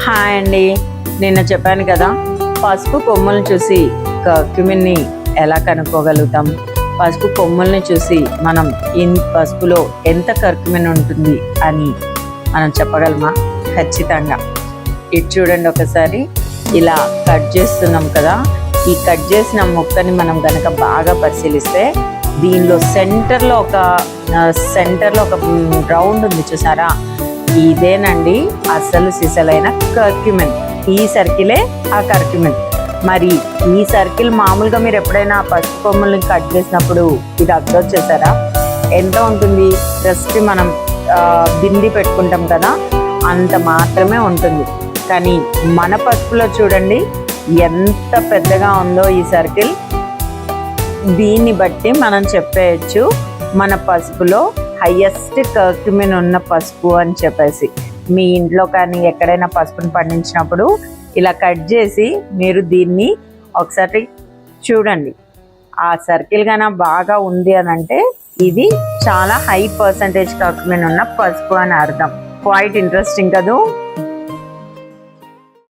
Hi అండి. నిన్న చెప్పాను కదా, పసుపు కొమ్ములను చూసి కర్క్యూమిన్ని ఎలా కనుక్కోగలుగుతాం, పసుపు కొమ్ముల్ని చూసి మనం పసుపులో ఎంత కర్క్యూమిన్ ఉంటుంది అని మనం చెప్పగలమా? ఖచ్చితంగా. ఇటు చూడండి ఒకసారి, ఇలా కట్ చేస్తున్నాం కదా, ఈ కట్ చేసిన ముక్కని మనం కనుక బాగా పరిశీలిస్తే దీనిలో సెంటర్లో ఒక రౌండ్ ఉంది చూసారా, ఇదేనండి అసలు సిసలైన కర్క్యూమిన్. ఈ సర్కిలే ఆ కర్క్యూమిన్. మరి ఈ సర్కిల్ మామూలుగా మీరు ఎప్పుడైనా పసుపు కొమ్ముల్ని కట్ చేసినప్పుడు ఇది అబ్జర్వ్ చేశారా? ఎంత ఉంటుంది? జస్ట్ మనం బింది పెట్టుకుంటాం కదా, అంత మాత్రమే ఉంటుంది. కానీ మన పసుపులో చూడండి ఎంత పెద్దగా ఉందో ఈ సర్కిల్. దీన్ని బట్టి మనం చెప్పేయచ్చు మన పసుపులో హైయెస్ట్ కర్క్యూమిన్ ఉన్న పసుపు అని చెప్పేసి. మీ ఇంట్లో కానీ ఎక్కడైనా పసుపుని పండించినప్పుడు ఇలా కట్ చేసి మీరు దీన్ని ఒకసారి చూడండి. ఆ సర్కిల్ గానా బాగా ఉంది అని అంటే ఇది చాలా హై పర్సంటేజ్ కర్క్యూమిన్ ఉన్న పసుపు అని అర్థం. క్వైట్ ఇంట్రెస్టింగ్ కదూ.